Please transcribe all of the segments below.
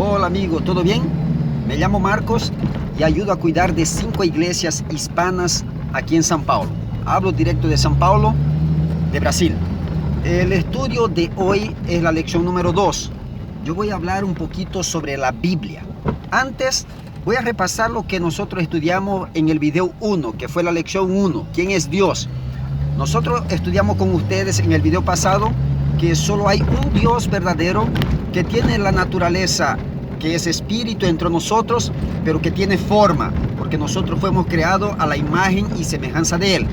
Hola amigo, ¿todo bien? Me llamo Marcos y ayudo a cuidar de 5 iglesias hispanas aquí en São Paulo. Hablo directo de São Paulo, de Brasil. El estudio de hoy es la lección número 2. Yo voy a hablar un poquito sobre la Biblia. Antes voy a repasar lo que nosotros estudiamos en el video 1, que fue la lección 1, ¿quién es Dios? Nosotros estudiamos con ustedes en el video pasado que solo hay un Dios verdadero que tiene la naturaleza, que es espíritu entre nosotros, pero que tiene forma, porque nosotros fuimos creados a la imagen y semejanza de Él.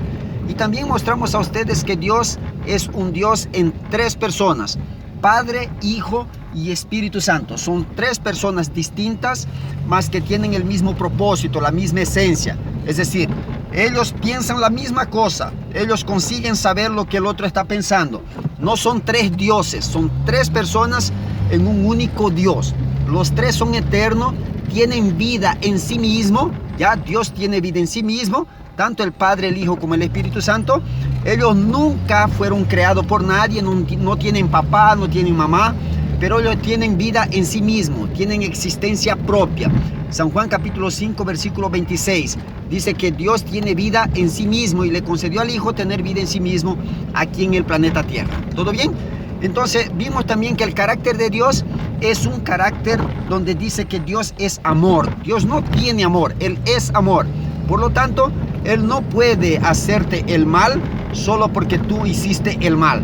Y también mostramos a ustedes que Dios es un Dios en 3 personas, Padre, Hijo y Espíritu Santo. Son 3 personas distintas, mas que tienen el mismo propósito, la misma esencia. Es decir, ellos piensan la misma cosa, ellos consiguen saber lo que el otro está pensando. No son 3 dioses, son 3 personas en un único Dios. Los 3 son eternos, tienen vida en sí mismo, ya Dios tiene vida en sí mismo, tanto el Padre, el Hijo como el Espíritu Santo. Ellos nunca fueron creados por nadie, no tienen papá, no tienen mamá, pero ellos tienen vida en sí mismo, tienen existencia propia. San Juan capítulo 5 versículo 26 dice que Dios tiene vida en sí mismo y le concedió al Hijo tener vida en sí mismo aquí en el planeta Tierra. ¿Todo bien? Entonces vimos también que el carácter de Dios es un carácter donde dice que Dios es amor. Dios no tiene amor, Él es amor. Por lo tanto, Él no puede hacerte el mal solo porque tú hiciste el mal.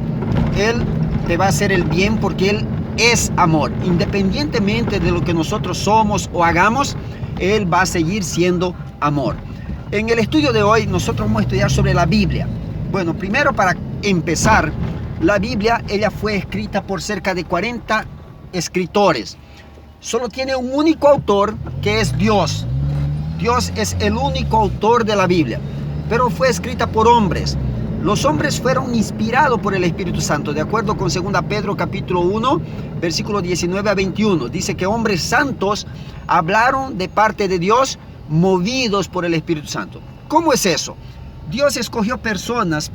Él te va a hacer el bien porque Él es amor. Independientemente de lo que nosotros somos o hagamos, Él va a seguir siendo amor. En el estudio de hoy nosotros vamos a estudiar sobre la Biblia. Bueno, primero para empezar, la Biblia, ella fue escrita por cerca de 40 escritores. Solo tiene un único autor, que es Dios. Dios es el único autor de la Biblia, pero fue escrita por hombres. Los hombres fueron inspirados por el Espíritu Santo, de acuerdo con 2 Pedro capítulo 1, versículo 19 a 21. Dice que hombres santos hablaron de parte de Dios, movidos por el Espíritu Santo. ¿Cómo es eso? Dios escogió personas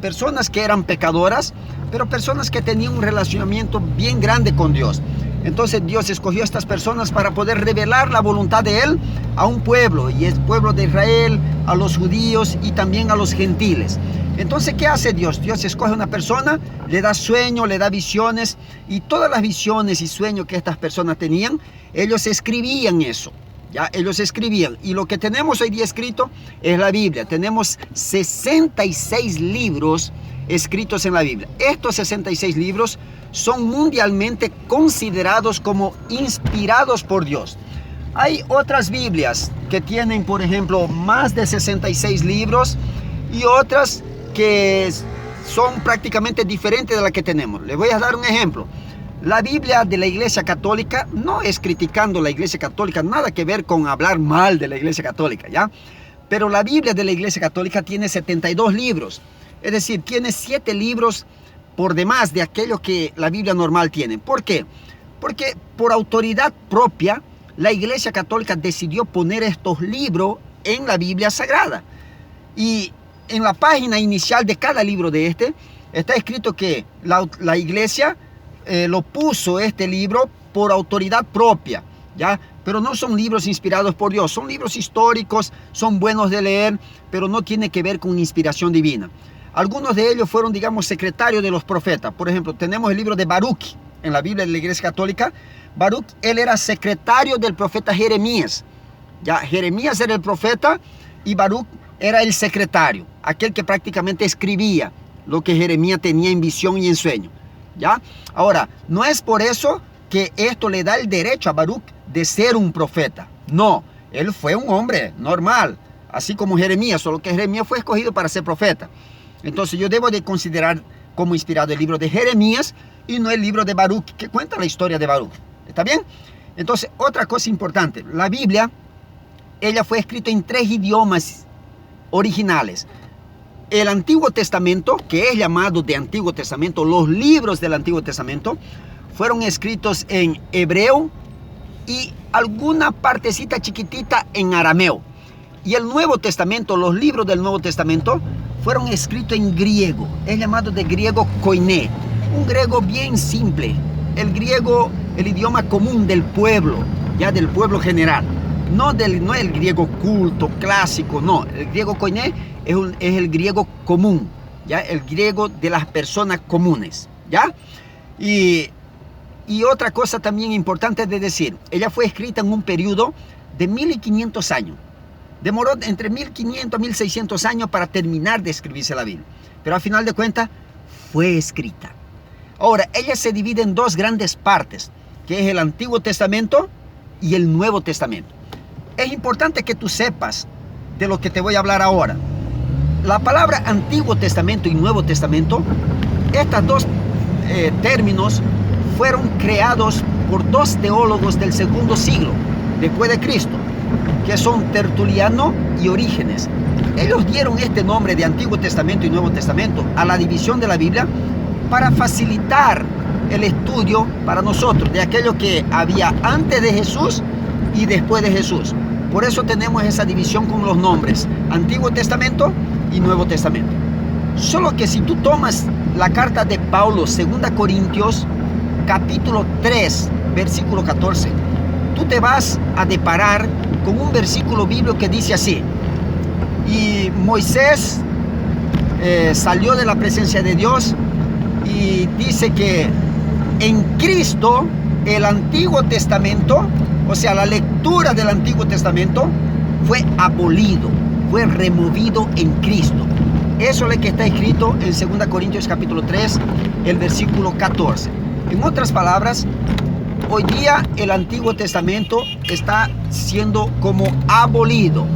que eran pecadoras, pero personas que tenían un relacionamiento bien grande con Dios. Entonces Dios escogió a estas personas para poder revelar la voluntad de Él a un pueblo, y es pueblo de Israel, a los judíos y también a los gentiles. Entonces, ¿qué hace Dios? Dios escoge a una persona, le da sueño, le da visiones, y todas las visiones y sueños que estas personas tenían, ellos escribían eso. Ya, ellos escribían, y lo que tenemos hoy día escrito es la Biblia. Tenemos 66 libros escritos en la Biblia. Estos 66 libros son mundialmente considerados como inspirados por Dios. Hay otras Biblias que tienen, por ejemplo, más de 66 libros y otras que son prácticamente diferentes de la que tenemos. Les voy a dar un ejemplo. La Biblia de la Iglesia Católica, no es criticando la Iglesia Católica, nada que ver con hablar mal de la Iglesia Católica, ¿ya? Pero la Biblia de la Iglesia Católica tiene 72 libros, es decir, tiene 7 libros por demás de aquello que la Biblia normal tiene. ¿Por qué? Porque por autoridad propia, la Iglesia Católica decidió poner estos libros en la Biblia Sagrada. Y en la página inicial de cada libro de está escrito que la Iglesia lo puso este libro por autoridad propia, ¿ya? Pero no son libros inspirados por Dios, son libros históricos, son buenos de leer, pero no tiene que ver con inspiración divina. Algunos de ellos fueron, digamos, secretarios de los profetas. Por ejemplo, tenemos el libro de Baruch en la Biblia de la Iglesia Católica. Baruch, él era secretario del profeta Jeremías. Ya, Jeremías era el profeta y Baruch era el secretario, aquel que prácticamente escribía lo que Jeremías tenía en visión y en sueño. ¿Ya? Ahora, no es por eso que esto le da el derecho a Baruch de ser un profeta. No, él fue un hombre normal, así como Jeremías, solo que Jeremías fue escogido para ser profeta. Entonces yo debo de considerar como inspirado el libro de Jeremías y no el libro de Baruch, que cuenta la historia de Baruch. ¿Está bien? Entonces, otra cosa importante, la Biblia, ella fue escrita en 3 idiomas originales. El Antiguo Testamento, que es llamado de Antiguo Testamento, los libros del Antiguo Testamento, fueron escritos en hebreo y alguna partecita chiquitita en arameo. Y el Nuevo Testamento, los libros del Nuevo Testamento, fueron escritos en griego. Es llamado de griego koiné, un griego bien simple. El griego, el idioma común del pueblo. ya del pueblo general. No el griego culto, clásico, no. El griego koiné es el griego común, ¿ya? El griego de las personas comunes, ¿ya? Y otra cosa también importante de decir, ella fue escrita en un periodo de 1500 años. Demoró entre 1500 a 1600 años para terminar de escribirse la Biblia. Pero al final de cuentas, fue escrita. Ahora, ella se divide en dos grandes partes, que es el Antiguo Testamento y el Nuevo Testamento. Es importante que tú sepas de lo que te voy a hablar ahora. La palabra Antiguo Testamento y Nuevo Testamento, estos dos términos fueron creados por dos teólogos del segundo siglo después de Cristo, que son Tertuliano y Orígenes. Ellos dieron este nombre de Antiguo Testamento y Nuevo Testamento a la división de la Biblia para facilitar el estudio para nosotros de aquello que había antes de Jesús y después de Jesús. Por eso tenemos esa división con los nombres Antiguo Testamento y Nuevo Testamento. Solo que si tú tomas la carta de Pablo, 2 Corintios, capítulo 3, versículo 14, tú te vas a deparar con un versículo bíblico que dice así: y Moisés salió de la presencia de Dios y dice que en Cristo el Antiguo Testamento, o sea, la lectura del Antiguo Testamento, fue abolido, fue removido en Cristo. Eso es lo que está escrito en 2 Corintios capítulo 3, el versículo 14. En otras palabras, hoy día el Antiguo Testamento está siendo como abolido.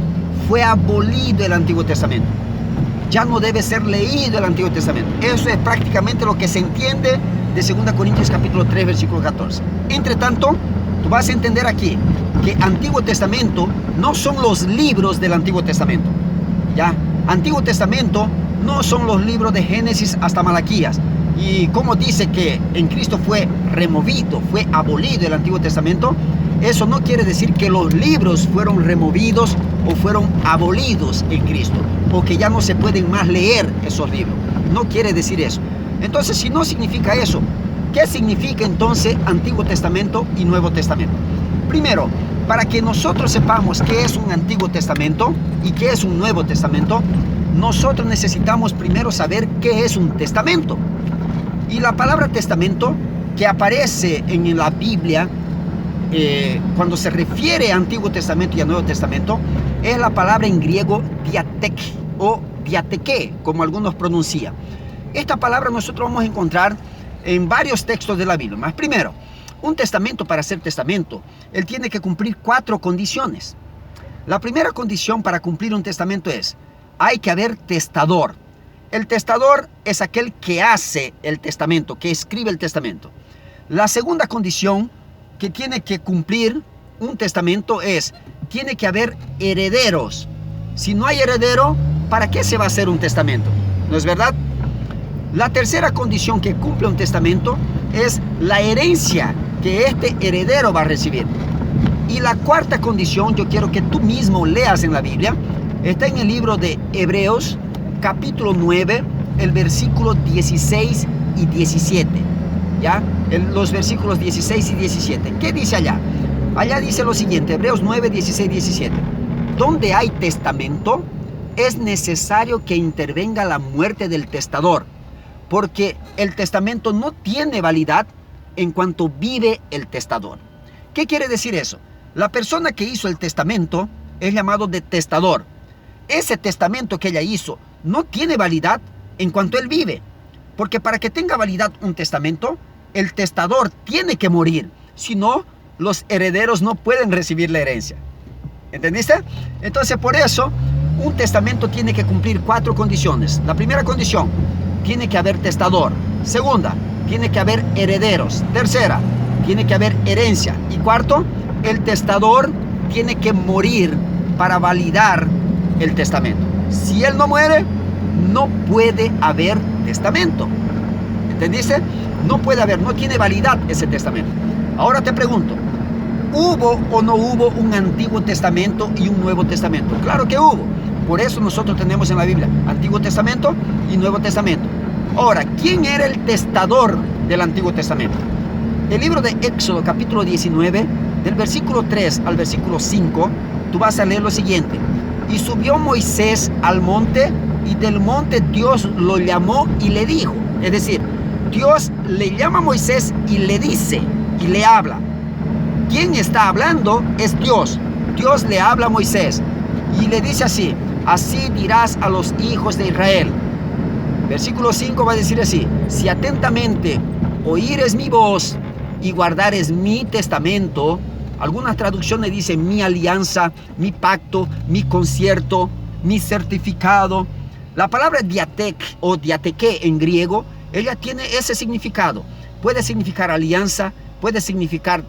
Fue abolido el Antiguo Testamento. Ya no debe ser leído el Antiguo Testamento. Eso es prácticamente lo que se entiende de 2 Corintios capítulo 3, versículo 14. Entre tanto, tú vas a entender aquí que Antiguo Testamento no son los libros del Antiguo Testamento. ¿Ya? Antiguo Testamento no son los libros de Génesis hasta Malaquías. Y como dice que en Cristo fue removido, fue abolido el Antiguo Testamento, eso no quiere decir que los libros fueron removidos o fueron abolidos en Cristo, o que ya no se pueden más leer esos libros. No quiere decir eso. Entonces, si no significa eso, ¿qué significa entonces Antiguo Testamento y Nuevo Testamento? Primero, para que nosotros sepamos qué es un Antiguo Testamento y qué es un Nuevo Testamento, nosotros necesitamos primero saber qué es un testamento. Y la palabra testamento que aparece en la Biblia, cuando se refiere a Antiguo Testamento y a Nuevo Testamento, es la palabra en griego diatek o diateke, como algunos pronuncian. Esta palabra nosotros vamos a encontrar en varios textos de la Biblia. Más primero, un testamento, para ser testamento, él tiene que cumplir 4 condiciones. La primera condición para cumplir un testamento es: hay que haber testador. El testador es aquel que hace el testamento, que escribe el testamento. La segunda condición que tiene que cumplir un testamento es: tiene que haber herederos. Si no hay heredero, ¿para qué se va a hacer un testamento? ¿No es verdad? La tercera condición que cumple un testamento es la herencia que este heredero va a recibir. Y la cuarta condición, yo quiero que tú mismo leas en la Biblia, está en el libro de Hebreos, capítulo 9, el versículo 16 y 17. ¿Ya? Los versículos 16 y 17. ¿Qué dice allá? Allá dice lo siguiente, Hebreos 9, 16 y 17. Donde hay testamento, es necesario que intervenga la muerte del testador, porque el testamento no tiene validad en cuanto vive el testador. ¿Qué quiere decir eso? La persona que hizo el testamento es llamado de testador. Ese testamento que ella hizo no tiene validad en cuanto él vive, porque para que tenga validad un testamento, el testador tiene que morir, si no, los herederos no pueden recibir la herencia. ¿Entendiste? Entonces, por eso, un testamento tiene que cumplir 4 condiciones. La primera condición, tiene que haber testador. Segunda, tiene que haber herederos. Tercera, tiene que haber herencia. Y cuarto, el testador tiene que morir para validar el testamento. Si él no muere, no puede haber testamento. ¿Entendiste? No puede haber, no tiene validad ese testamento. Ahora te pregunto, ¿hubo o no hubo un Antiguo Testamento y un Nuevo Testamento? Claro que hubo. Por eso nosotros tenemos en la Biblia Antiguo Testamento y Nuevo Testamento. Ahora, ¿quién era el testador del Antiguo Testamento? El libro de Éxodo, capítulo 19, del versículo 3 al versículo 5, tú vas a leer lo siguiente. Y subió Moisés al monte, y del monte Dios lo llamó y le dijo. Es decir, Dios le llama a Moisés y le dice, y le habla. ¿Quién está hablando? Es Dios. Dios le habla a Moisés y le dice así: así dirás a los hijos de Israel. Versículo 5 va a decir así: si atentamente oíres mi voz y guardares mi testamento. Algunas traducciones dicen mi alianza, mi pacto, mi concierto, mi certificado. La palabra diatek o diateke en griego, ella tiene ese significado. Puede significar alianza, puede significar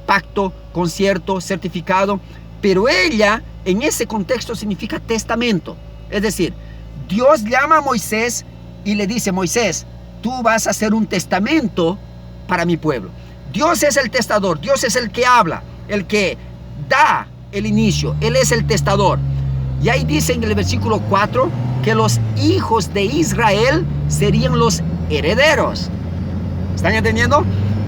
pacto, concierto, certificado, pero ella en ese contexto significa testamento. Es decir, Dios llama a Moisés y le dice: Moisés, tú vas a hacer un testamento para mi pueblo. Dios es el testador, Dios es el que habla, el que da el inicio, Él es el testador. Y ahí dice en el versículo 4 que los hijos de Israel serían los herederos. ¿Están entendiendo?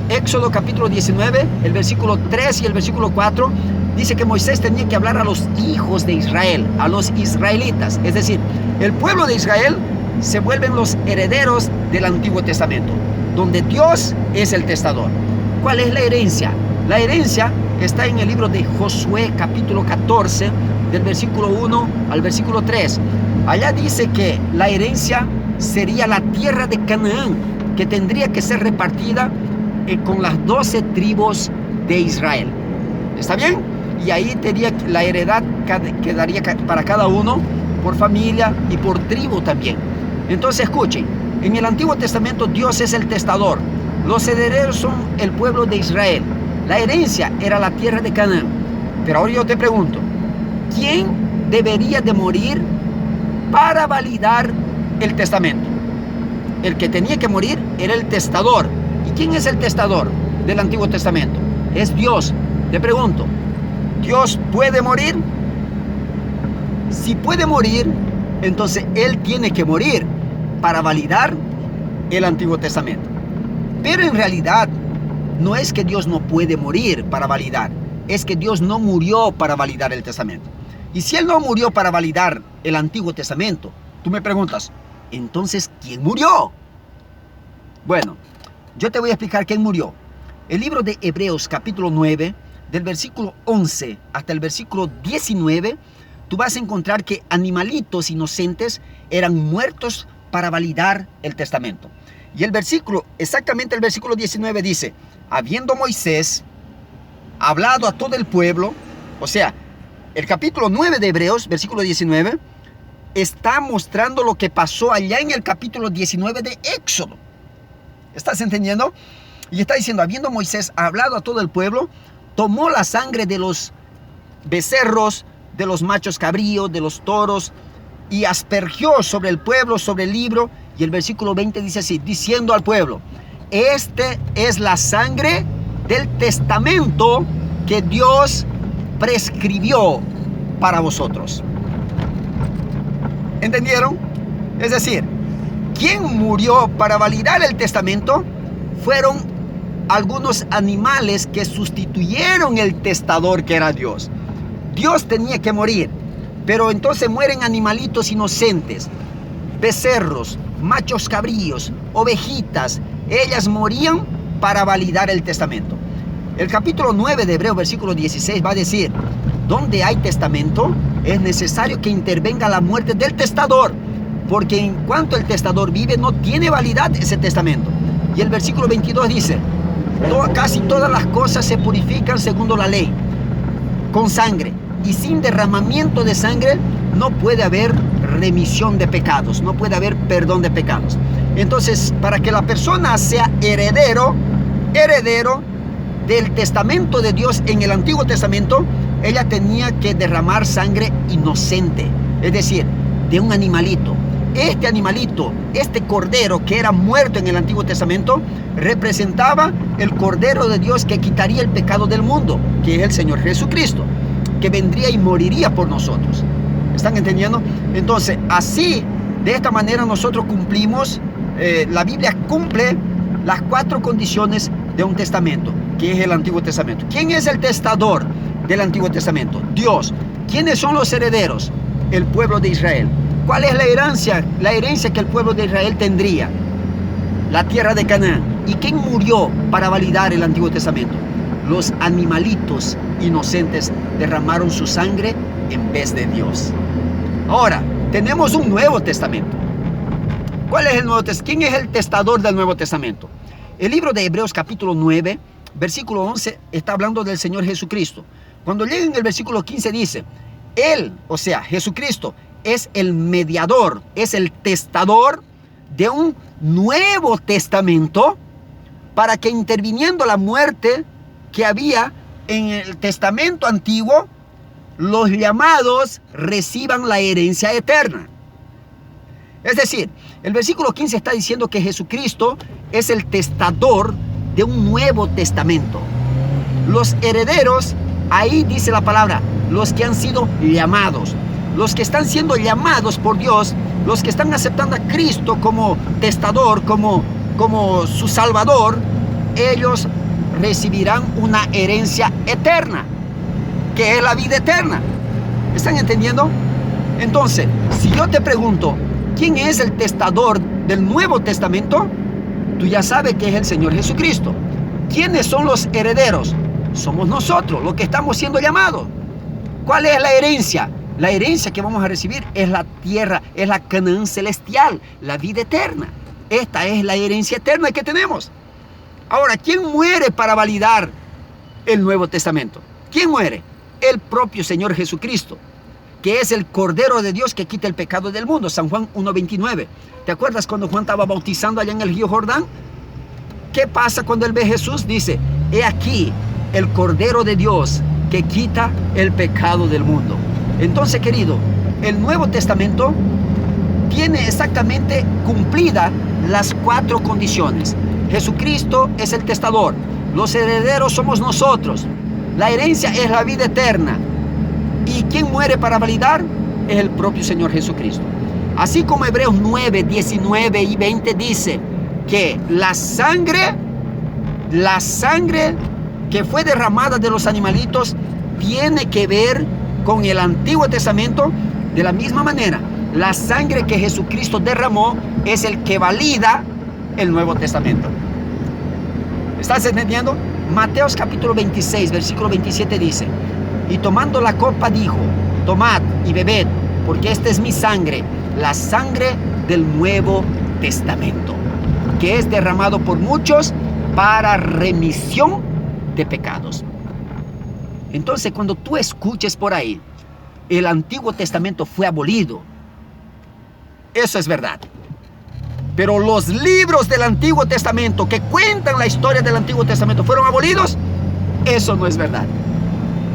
Éxodo capítulo 19, el versículo 3 y el versículo 4 dice que Moisés tenía que hablar a los hijos de Israel, a los israelitas. Es decir, el pueblo de Israel se vuelven los herederos del Antiguo Testamento, donde Dios es el testador. ¿Cuál es la herencia? La herencia está en el libro de Josué capítulo 14, del versículo 1 al versículo 3. Allá dice que la herencia sería la tierra de Canaán, que tendría que ser repartida con las 12 tribus de Israel. ¿Está bien? Y ahí tenía la heredad quedaría para cada uno, por familia y por tribu también. Entonces escuchen, en el Antiguo Testamento Dios es el testador. Los herederos son el pueblo de Israel. La herencia era la tierra de Canaán. Pero ahora yo te pregunto, ¿quién debería de morir para validar el testamento? El que tenía que morir era el testador. ¿Y quién es el testador del Antiguo Testamento? Es Dios. Te pregunto, ¿Dios puede morir? Si puede morir, entonces Él tiene que morir para validar el Antiguo Testamento. Pero en realidad no es que Dios no puede morir para validar, es que Dios no murió para validar el testamento. Y si Él no murió para validar el Antiguo Testamento, tú me preguntas, entonces ¿quién murió? Bueno, yo te voy a explicar quién murió. El libro de Hebreos capítulo 9, del versículo 11 hasta el versículo 19, tú vas a encontrar que animalitos inocentes eran muertos para validar el testamento. Y el versículo, exactamente el versículo 19 dice: habiendo Moisés hablado a todo el pueblo, o sea, el capítulo 9 de Hebreos, versículo 19, está mostrando lo que pasó allá en el capítulo 19 de Éxodo. ¿Estás entendiendo? Y está diciendo, habiendo Moisés hablado a todo el pueblo, tomó la sangre de los becerros, de los machos cabríos, de los toros, y aspergió sobre el pueblo, sobre el libro. Y el versículo 20 dice así, diciendo al pueblo: este es la sangre del testamento que Dios prescribió para vosotros. ¿Entendieron? Es decir, ¿quién murió para validar el testamento? Fueron algunos animales que sustituyeron el testador, que era Dios. Dios tenía que morir, pero entonces mueren animalitos inocentes, becerros, machos cabríos, ovejitas. Ellas morían para validar el testamento. El capítulo 9 de Hebreos, versículo 16 va a decir: donde hay testamento, es necesario que intervenga la muerte del testador, porque en cuanto el testador vive, no tiene validad ese testamento. Y el versículo 22 dice: casi todas las cosas se purifican según la ley, con sangre, y sin derramamiento de sangre no puede haber remisión de pecados, no puede haber perdón de pecados. Entonces, para que la persona sea heredero del testamento de Dios en el Antiguo Testamento, ella tenía que derramar sangre inocente, es decir, de un animalito. Este animalito, este cordero que era muerto en el Antiguo Testamento, representaba el Cordero de Dios que quitaría el pecado del mundo, que es el Señor Jesucristo, que vendría y moriría por nosotros. ¿Están entendiendo? Entonces, así, de esta manera nosotros cumplimos, la Biblia cumple las 4 condiciones de un testamento. que es el Antiguo Testamento. ¿Quién es el testador del Antiguo Testamento? Dios. ¿Quiénes son los herederos? El pueblo de Israel. ¿Cuál es la herencia? La herencia que el pueblo de Israel tendría. La tierra de Canaán. ¿Y quién murió para validar el Antiguo Testamento? Los animalitos inocentes derramaron su sangre en vez de Dios. Ahora, tenemos un Nuevo Testamento. ¿Cuál es el Nuevo Testamento? ¿Quién es el testador del Nuevo Testamento? El libro de Hebreos capítulo 9, versículo 11, está hablando del Señor Jesucristo. Cuando llega en el versículo 15 dice, Él, o sea, Jesucristo, es el mediador, es el testador de un Nuevo Testamento para que interviniendo la muerte que había en el Testamento Antiguo, los llamados reciban la herencia eterna. Es decir, el versículo 15 está diciendo que Jesucristo es el testador de un Nuevo Testamento. Los herederos, ahí dice la palabra, los que han sido llamados, los que están siendo llamados por Dios, los que están aceptando a Cristo como testador, como su Salvador, ellos recibirán una herencia eterna, que es la vida eterna. ¿Están entendiendo? Entonces, si yo te pregunto, ¿quién es el testador del Nuevo Testamento? Tú ya sabes que es el Señor Jesucristo. ¿Quiénes son los herederos? Somos nosotros, los que estamos siendo llamados. ¿Cuál es la herencia? La herencia que vamos a recibir es la tierra, es la Canaán celestial, la vida eterna. Esta es la herencia eterna que tenemos. Ahora, ¿quién muere para validar el Nuevo Testamento? ¿Quién muere? El propio Señor Jesucristo, que es el Cordero de Dios que quita el pecado del mundo. San Juan 1:29. ¿Te acuerdas cuando Juan estaba bautizando allá en el río Jordán? ¿Qué pasa cuando él ve a Jesús? Dice, he aquí el Cordero de Dios que quita el pecado del mundo. Entonces, querido, el Nuevo Testamento tiene exactamente cumplidas las 4 condiciones. Jesucristo es el testador. Los herederos somos nosotros. La herencia es la vida eterna. ¿Y quién muere para validar? Es el propio Señor Jesucristo. Así como Hebreos 9, 19 y 20 dice que la sangre que fue derramada de los animalitos tiene que ver con el Antiguo Testamento. De la misma manera, la sangre que Jesucristo derramó es el que valida el Nuevo Testamento. ¿Estás entendiendo? Mateos capítulo 26, versículo 27 dice, y tomando la copa dijo, tomad y bebed, porque esta es mi sangre, la sangre del Nuevo Testamento, que es derramado por muchos para remisión de pecados. Entonces, cuando tú escuches por ahí, el Antiguo Testamento fue abolido, eso es verdad. Pero los libros del Antiguo Testamento que cuentan la historia del Antiguo Testamento fueron abolidos, eso no es verdad.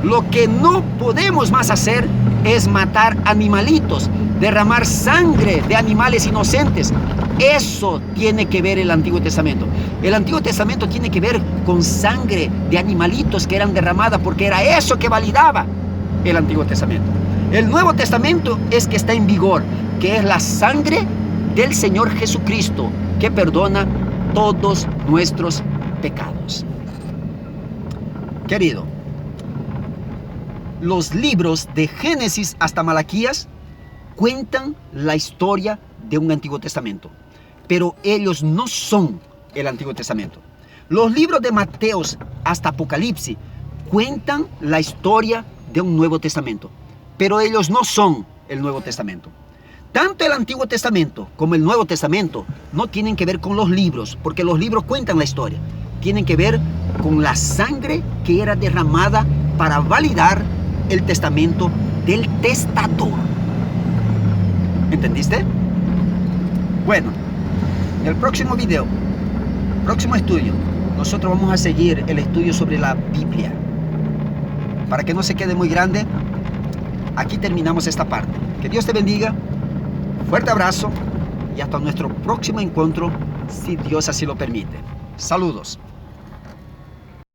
Lo que no podemos más hacer es matar animalitos, derramar sangre de animales inocentes. Eso tiene que ver el Antiguo Testamento. El Antiguo Testamento tiene que ver con sangre de animalitos que eran derramadas, porque era eso que validaba el Antiguo Testamento. El Nuevo Testamento es que está en vigor, que es la sangre del Señor Jesucristo, que perdona todos nuestros pecados. Querido, los libros de Génesis hasta Malaquías cuentan la historia de un Antiguo Testamento, pero ellos no son el Antiguo Testamento. Los libros de Mateos hasta Apocalipsis cuentan la historia de un Nuevo Testamento, pero ellos no son el Nuevo Testamento. Tanto el Antiguo Testamento como el Nuevo Testamento no tienen que ver con los libros, porque los libros cuentan la historia. Tienen que ver con la sangre que era derramada para validar el testamento del testador. ¿Entendiste? Bueno, en el próximo video, próximo estudio, nosotros vamos a seguir el estudio sobre la Biblia. Para que no se quede muy grande, aquí terminamos esta parte. Que Dios te bendiga. Fuerte abrazo y hasta nuestro próximo encuentro, si Dios así lo permite. Saludos.